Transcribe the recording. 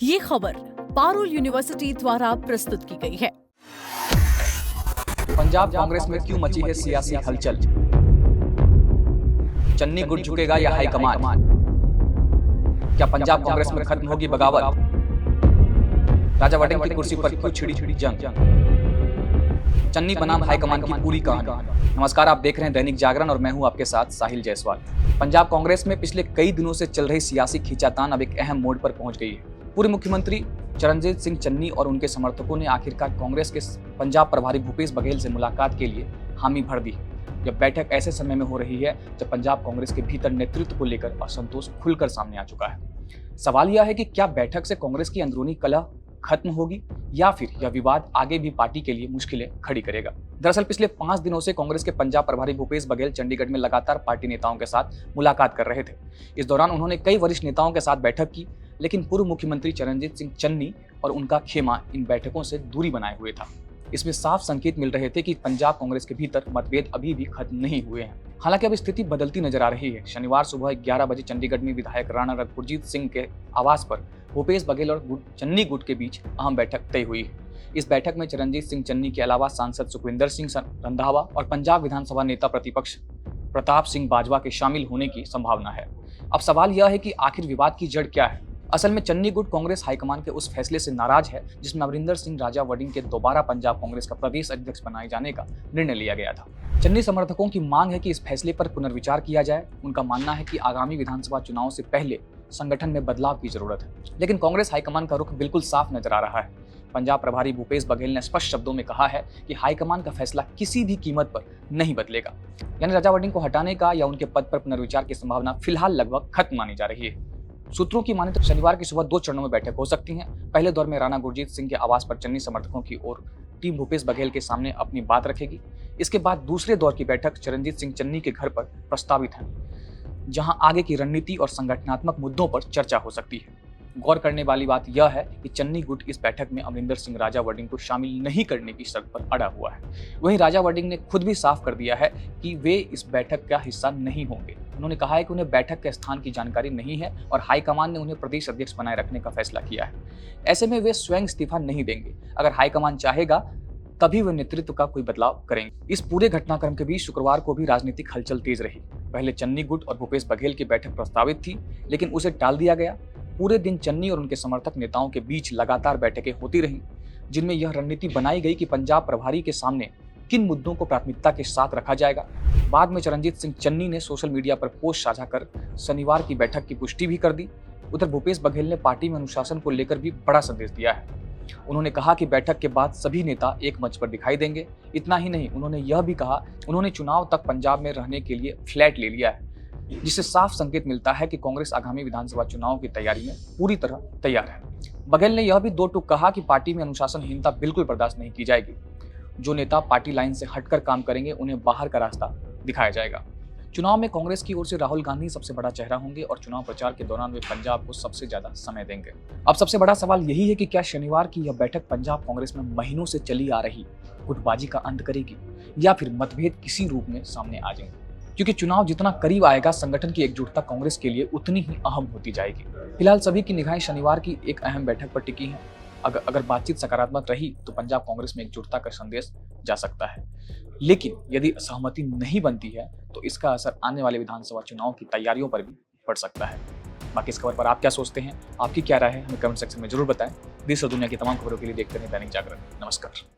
ये खबर पारुल यूनिवर्सिटी द्वारा प्रस्तुत की गई है। पंजाब कांग्रेस में क्यों मची है सियासी हलचल? चन्नी गुट झुकेगा या हाईकमान? क्या पंजाब कांग्रेस में खत्म होगी बगावत? राजा वडिंग की कुर्सी पर क्यों छिड़ी जंग? चन्नी बनाम हाईकमान की पूरी कहानी। नमस्कार, आप देख रहे हैं दैनिक जागरण और मैं हूं आपके साथ साहिल जायसवाल। पंजाब कांग्रेस में पिछले कई दिनों से चल रही सियासी खींचातान अब एक अहम मोड़ पर पहुंच गई है। पूर्व मुख्यमंत्री चरणजीत सिंह चन्नी और उनके समर्थकों ने आखिरकार कांग्रेस के पंजाब प्रभारी भूपेश बघेल से मुलाकात के लिए हामी भर दी। यह बैठक ऐसे समय में हो रही है जब पंजाब कांग्रेस के भीतर नेतृत्व को लेकर असंतोष खुलकर सामने आ चुका है। सवाल यह है कि क्या बैठक से कांग्रेस की अंदरूनी कलह खत्म होगी या फिर यह विवाद आगे भी पार्टी के लिए मुश्किलें खड़ी करेगा। दरअसल पिछले 5 दिनों से कांग्रेस के पंजाब प्रभारी भूपेश बघेल चंडीगढ़ में लगातार पार्टी नेताओं के साथ मुलाकात कर रहे थे। इस दौरान उन्होंने कई वरिष्ठ नेताओं के साथ बैठक की, लेकिन पूर्व मुख्यमंत्री चरणजीत सिंह चन्नी और उनका खेमा इन बैठकों से दूरी बनाए हुए था। इसमें साफ संकेत मिल रहे थे कि पंजाब कांग्रेस के भीतर मतभेद अभी भी खत्म नहीं हुए हैं। हालांकि अब स्थिति बदलती नजर आ रही है। शनिवार सुबह 11 बजे चंडीगढ़ में विधायक राणा रघुरजीत सिंह के आवास पर भूपेश बघेल और चन्नी गुट के बीच अहम बैठक तय हुई है। इस बैठक में चरणजीत सिंह चन्नी के अलावा सांसद सुखविंदर सिंह रंधावा और पंजाब विधानसभा नेता प्रतिपक्ष प्रताप सिंह बाजवा के शामिल होने की संभावना है। अब सवाल यह है कि आखिर विवाद की जड़ क्या है। असल में चन्नी गुट कांग्रेस हाईकमान के उस फैसले से नाराज है जिसमें अमरिंदर सिंह राजा वडिंग के दोबारा पंजाब कांग्रेस का प्रदेश अध्यक्ष बनाए जाने का निर्णय लिया गया था। चन्नी समर्थकों की मांग है कि इस फैसले पर पुनर्विचार किया जाए। उनका मानना है कि आगामी विधानसभा चुनाव से पहले संगठन में बदलाव की जरूरत है, लेकिन कांग्रेस हाईकमान का रुख बिल्कुल साफ नजर आ रहा है। पंजाब प्रभारी भूपेश बघेल ने स्पष्ट शब्दों में कहा है कि हाईकमान का फैसला किसी भी कीमत पर नहीं बदलेगा। यानी राजा वडिंग को हटाने का या उनके पद पर पुनर्विचार की संभावना फिलहाल लगभग खत्म मानी जा रही है। सूत्रों की माने तो शनिवार की सुबह 2 चरणों में बैठक हो सकती है। पहले दौर में राणा गुरजीत सिंह के आवास पर चन्नी समर्थकों की ओर टीम भूपेश बघेल के सामने अपनी बात रखेगी। इसके बाद दूसरे दौर की बैठक चरणजीत सिंह चन्नी के घर पर प्रस्तावित है, जहां आगे की रणनीति और संगठनात्मक मुद्दों पर चर्चा हो सकती है। गौर करने वाली बात यह है कि चन्नी गुट इस बैठक में अमरिंदर सिंह राजा वडिंग को शामिल नहीं करने की शर्त पर अड़ा हुआ है। वहीं राजा वडिंग ने खुद भी साफ कर दिया है कि वे इस बैठक का हिस्सा नहीं होंगे। उन्होंने कहा है कि उन्हें बैठक के स्थान की जानकारी नहीं है और हाईकमान ने उन्हें प्रदेश अध्यक्ष बनाए रखने का फैसला किया है। ऐसे में वे स्वयं इस्तीफा नहीं देंगे। अगर हाईकमान चाहेगा तभी वे नेतृत्व का कोई बदलाव करेंगे। इस पूरे घटनाक्रम के बीच शुक्रवार को भी राजनीतिक हलचल तेज रही। पहले चन्नी गुट और भूपेश बघेल की बैठक प्रस्तावित थी, लेकिन उसे टाल दिया गया। पूरे दिन चन्नी और उनके समर्थक नेताओं के बीच लगातार बैठकें होती रहीं, जिनमें यह रणनीति बनाई गई कि पंजाब प्रभारी के सामने किन मुद्दों को प्राथमिकता के साथ रखा जाएगा। बाद में चरणजीत सिंह चन्नी ने सोशल मीडिया पर पोस्ट साझा कर शनिवार की बैठक की पुष्टि भी कर दी। उधर भूपेश बघेल ने पार्टी में अनुशासन को लेकर भी बड़ा संदेश दिया है। उन्होंने कहा कि बैठक के बाद सभी नेता एक मंच पर दिखाई देंगे। इतना ही नहीं, उन्होंने यह भी कहा उन्होंने चुनाव तक पंजाब में रहने के लिए फ्लैट ले लिया है, जिससे साफ संकेत मिलता है कि कांग्रेस आगामी विधानसभा चुनाव की तैयारी में पूरी तरह तैयार है। बघेल ने यह भी 2 टूक कहा कि पार्टी में अनुशासनहीनता बिल्कुल बर्दाश्त नहीं की जाएगी। जो नेता पार्टी लाइन से हटकर काम करेंगे उन्हें बाहर का रास्ता दिखाया जाएगा। चुनाव में कांग्रेस की ओर से राहुल गांधी सबसे बड़ा चेहरा होंगे और चुनाव प्रचार के दौरान वे पंजाब को सबसे ज्यादा समय देंगे। अब सबसे बड़ा सवाल यही है कि क्या शनिवार की यह बैठक पंजाब कांग्रेस में महीनों से चली आ रही गुटबाजी का अंत करेगी या फिर मतभेद किसी रूप में सामने आ जाएंगे। क्योंकि चुनाव जितना करीब आएगा, संगठन की एकजुटता कांग्रेस के लिए उतनी ही अहम होती जाएगी। फिलहाल सभी की निगाहें शनिवार की एक अहम बैठक पर टिकी हैं। अगर बातचीत सकारात्मक रही तो पंजाब कांग्रेस में एकजुटता का संदेश जा सकता है, लेकिन यदि असहमति नहीं बनती है तो इसका असर आने वाले विधानसभा चुनाव की तैयारियों पर भी पड़ सकता है। बाकी इस खबर पर आप क्या सोचते हैं, आपकी क्या राय है, हमें कमेंट सेक्शन में जरूर बताएं। देश और दुनिया की तमाम खबरों के लिए देखते रहें दैनिक जागरण। नमस्कार।